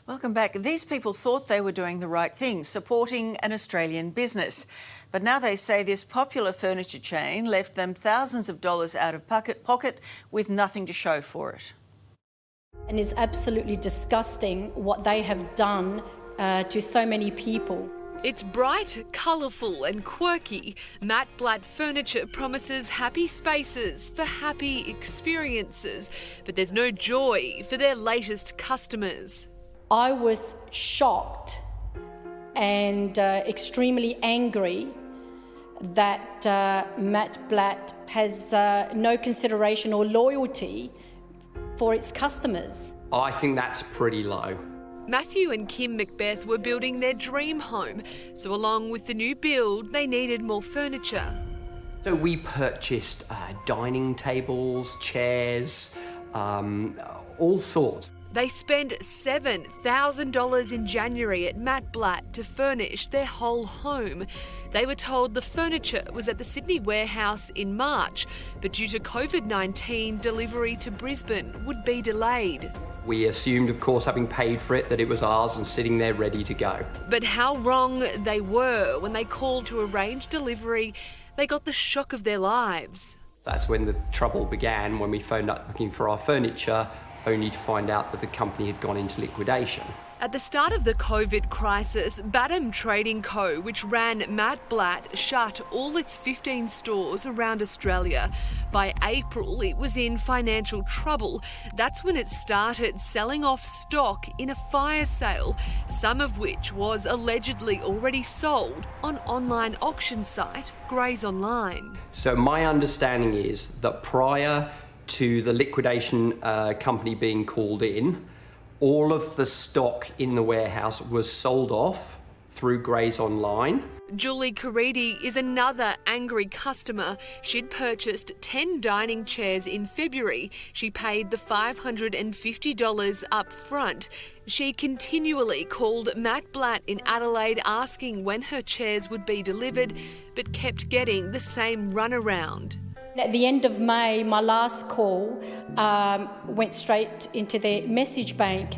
Welcome back. These people thought they were doing the right thing, supporting an Australian business. But now they say this popular furniture chain left them thousands of dollars out of pocket with nothing to show for it. And it's absolutely disgusting what they have done to so many people. It's bright, colourful and quirky. Matt Blatt Furniture promises happy spaces for happy experiences, but there's no joy for their latest customers. I was shocked and extremely angry that Matt Blatt has no consideration or loyalty for its customers. I think that's pretty low. Matthew and Kim Macbeth were building their dream home, so along with the new build, they needed more furniture. So we purchased dining tables, chairs, all sorts. They spent $7,000 in January at Matt Blatt to furnish their whole home. They were told the furniture was at the Sydney warehouse in March, but due to COVID-19, delivery to Brisbane would be delayed. We assumed, of course, having paid for it, that it was ours and sitting there ready to go. But how wrong they were when they called to arrange delivery. They got the shock of their lives. That's when the trouble began, when we phoned up looking for our furniture, only to find out that the company had gone into liquidation. At the start of the COVID crisis, Batum Trading Co., which ran Matt Blatt, shut all its 15 stores around Australia. By April, it was in financial trouble. That's when it started selling off stock in a fire sale, some of which was allegedly already sold on online auction site Grays Online. So my understanding is that prior to the liquidation company being called in, all of the stock in the warehouse was sold off through Grays Online. Julie Caridi is another angry customer. She'd purchased 10 dining chairs in February. She paid the $550 up front. She continually called Matt Blatt in Adelaide asking when her chairs would be delivered, but kept getting the same runaround. At the end of May, my last call went straight into their message bank,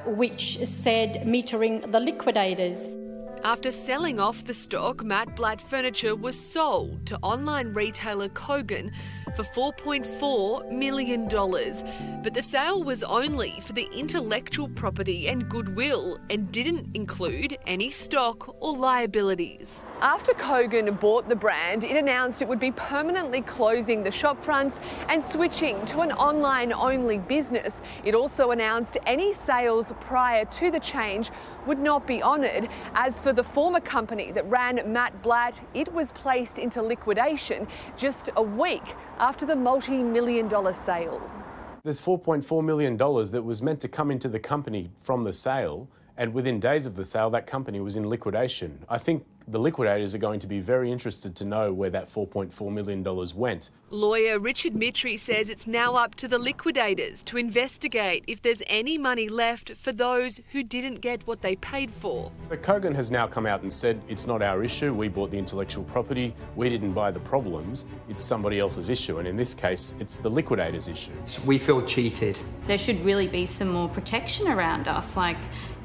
which said metering the liquidators. After selling off the stock, Matt Blatt Furniture was sold to online retailer Kogan for $4.4 million. But the sale was only for the intellectual property and goodwill and didn't include any stock or liabilities. After Kogan bought the brand, it announced it would be permanently closing the shop fronts and switching to an online-only business. It also announced any sales prior to the change would not be honoured. As for the former company that ran Matt Blatt, it was placed into liquidation just a week after the multi-million-dollar sale. There's $4.4 million that was meant to come into the company from the sale, and within days of the sale, that company was in liquidation. I think the liquidators are going to be very interested to know where that $4.4 million went. Lawyer Richard Mitri says it's now up to the liquidators to investigate if there's any money left for those who didn't get what they paid for. But Kogan has now come out and said it's not our issue, we bought the intellectual property, we didn't buy the problems, it's somebody else's issue, and in this case, it's the liquidators' issue. We feel cheated. There should really be some more protection around us, like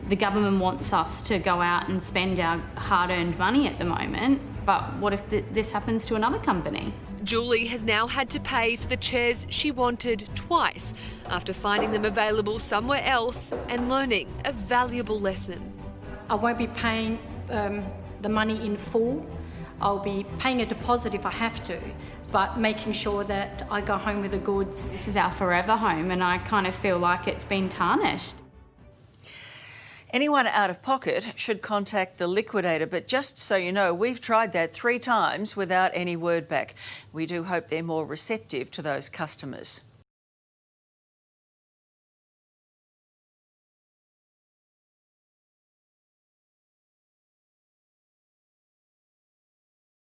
the government wants us to go out and spend our hard-earned money at the moment, but what if this happens to another company? Julie has now had to pay for the chairs she wanted twice after finding them available somewhere else and learning a valuable lesson. I won't be paying the money in full. I'll be paying a deposit if I have to, but making sure that I go home with the goods. This is our forever home, and I kind of feel like it's been tarnished. Anyone out of pocket should contact the liquidator, but just so you know, we've tried that 3 times without any word back. We do hope they're more receptive to those customers.